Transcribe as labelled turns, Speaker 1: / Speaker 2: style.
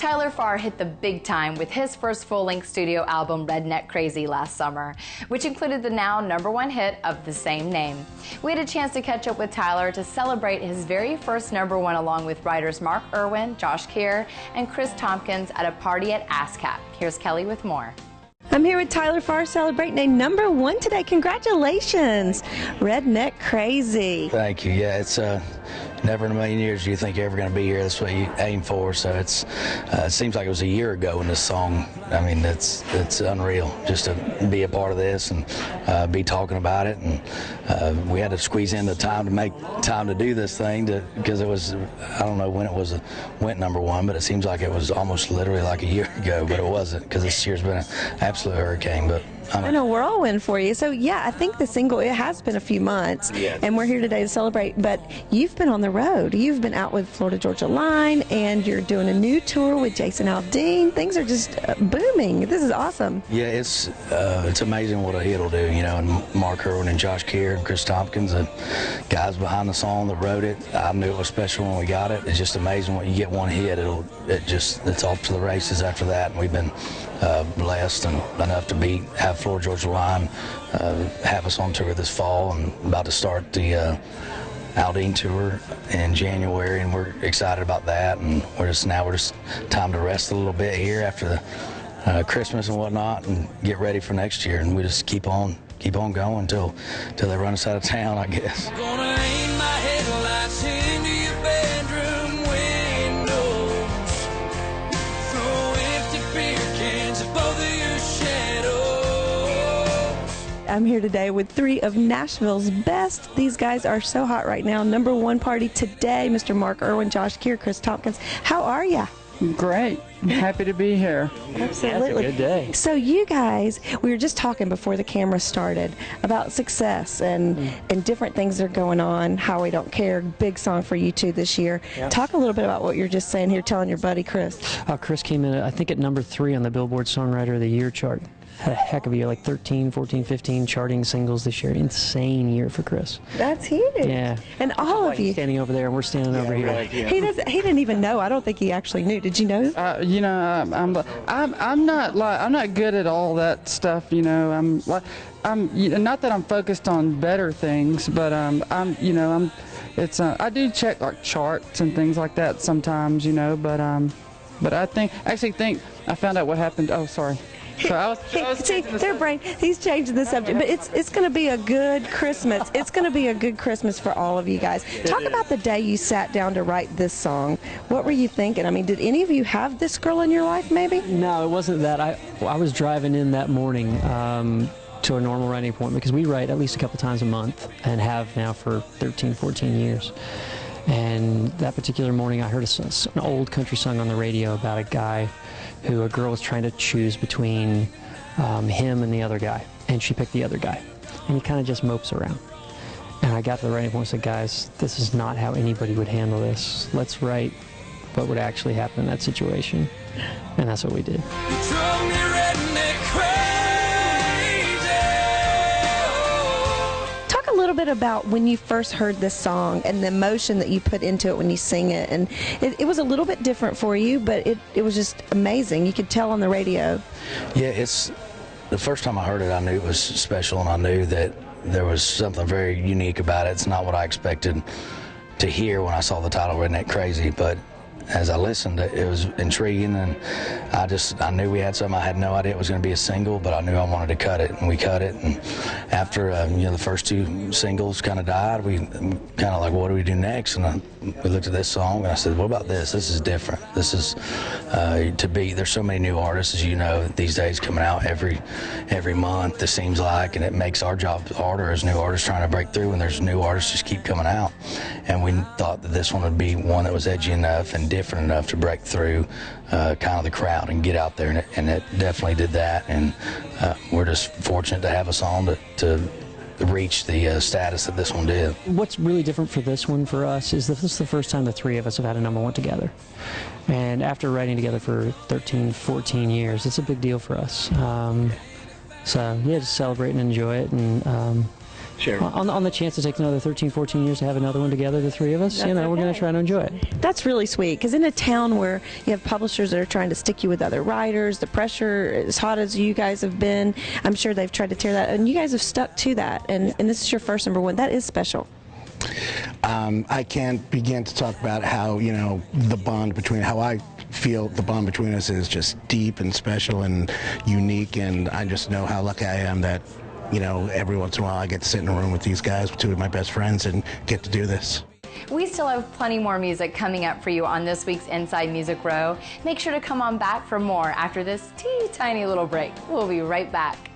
Speaker 1: Tyler Farr hit the big time with his first full-length studio album, Redneck Crazy, last summer, which included the now #1 hit of the same name. We had a chance to catch up with Tyler to celebrate his very first #1 along with writers Mark Irwin, Kear, and Chris Tompkins at a party at ASCAP. Here's Kelly with more.
Speaker 2: I'm here with Tyler Farr celebrating a #1 today. Congratulations. Redneck Crazy.
Speaker 3: Thank you. Yeah, it's never in a million years do you think you're ever going to be here. That's what you aim for. So it seems like it was a year ago when this song, I mean, it's unreal just to be a part of this and be talking about it. And we had to squeeze in the time to make time to do this thing because it was, I don't know when it went #1, but it seems like it was almost literally like a year ago, but it wasn't because this year's been an absolute hurricane. But
Speaker 2: I know, we're all in for you. So yeah, I think the single, it has been a few months, and we're here today to celebrate, but you've been on the road. You've been out with Florida Georgia Line, and you're doing a new tour with Jason Aldean. Things are just booming. This is awesome.
Speaker 3: Yeah, it's amazing what a hit will do, you know, and Mark Irwin and Kear and Chris Tompkins, the guys behind the song that wrote it. I knew it was special when we got it. It's just amazing when you get one hit, it's off to the races after that, and we've been blessed and enough to have Florida Georgia Line have us on tour this fall, and about to start the Aldean tour in January, and we're excited about that. And we're just time to rest a little bit here after the Christmas and whatnot, and get ready for next year. And we just keep on going till they run us out of town, I guess.
Speaker 4: Gonna aim my headlights into your bedroom windows, throw empty beer cans at both of your shadows.
Speaker 2: I'm here today with 3 of Nashville's best. These guys are so hot right now. #1 party today. Mr. Mark Irwin, Kear, Chris Tompkins. How are ya?
Speaker 5: Great. I'm happy to be here.
Speaker 2: Absolutely.
Speaker 5: Good day.
Speaker 2: So you guys, we were just talking before the camera started about success and different things that are going on. How We Don't Care, big song for you two this year. Yeah. Talk a little bit about what you're just saying here, telling your buddy Chris.
Speaker 6: Chris came in, I think, at #3 on the Billboard Songwriter of the Year chart. Had a heck of a year, like 13, 14, 15 charting singles this year. Insane year for Chris.
Speaker 2: That's huge.
Speaker 6: Yeah.
Speaker 2: And all of you
Speaker 6: standing over there, and we're standing over here.
Speaker 3: Right, yeah.
Speaker 2: He didn't even know. I don't think he actually knew. Did you know?
Speaker 5: You know, I'm not good at all that stuff. You know, not that I'm focused on better things, but I do check like charts and things like that sometimes. You know, but I actually think I found out what happened. Oh, sorry. So
Speaker 2: see, their brain, he's changing the subject, but it's going to be a good Christmas. It's going to be a good Christmas for all of you guys. Talk about the day you sat down to write this song. What were you thinking? I mean, did any of you have this girl in your life, maybe?
Speaker 6: No, it wasn't that. I was driving in that morning to a normal writing appointment, because we write at least a couple times a month and have now for 13, 14 years. And that particular morning, I heard an old country song on the radio about a girl was trying to choose between him and the other guy, and she picked the other guy, and he kind of just mopes around. And I got to the writing point and said, guys, this is not how anybody would handle this. Let's write what would actually happen in that situation. And that's what we did.
Speaker 2: A little bit about when you first heard this song and the emotion that you put into it when you sing it, and it was a little bit different for you, but it was just amazing. You could tell on the radio.
Speaker 3: Yeah, it's the first time I heard it, I knew it was special, and I knew that there was something very unique about it. It's not what I expected to hear when I saw the title Redneck Crazy, but as I listened, it was intriguing, and I knew we had something. I had no idea it was going to be a single, but I knew I wanted to cut it, and we cut it. And after the first 2 singles kind of died, we kind of like, what do we do next? And we looked at this song, and I said, what about this? This is different. This is there's so many new artists, as you know, these days coming out every month, it seems like, and it makes our job harder as new artists trying to break through when there's new artists just keep coming out. And we thought that this one would be one that was edgy enough and different enough to break through kind of the crowd and get out there, and it definitely did that. And we're just fortunate to have a song to reach the status that this one did.
Speaker 6: What's really different for this one for us is this is the first time the 3 of us have had a #1 together. And after writing together for 13, 14 years, it's a big deal for us. So yeah, just celebrate and enjoy it, and
Speaker 7: Sure.
Speaker 6: On the chance to take another 13, 14 years to have another one together, the three of us, we're going to try to enjoy it.
Speaker 2: That's really sweet, because in a town where you have publishers that are trying to stick you with other writers, the pressure, as hot as you guys have been, I'm sure they've tried to tear that, and you guys have stuck to that, and this is your first #1. That is special.
Speaker 7: I can't begin to talk about how, the bond between, how I feel the bond between us is just deep and special and unique, and I just know how lucky I am that, every once in a while I get to sit in a room with these guys, two of my best friends, and get to do this.
Speaker 1: We still have plenty more music coming up for you on this week's Inside Music Row. Make sure to come on back for more after this teeny tiny little break. We'll be right back.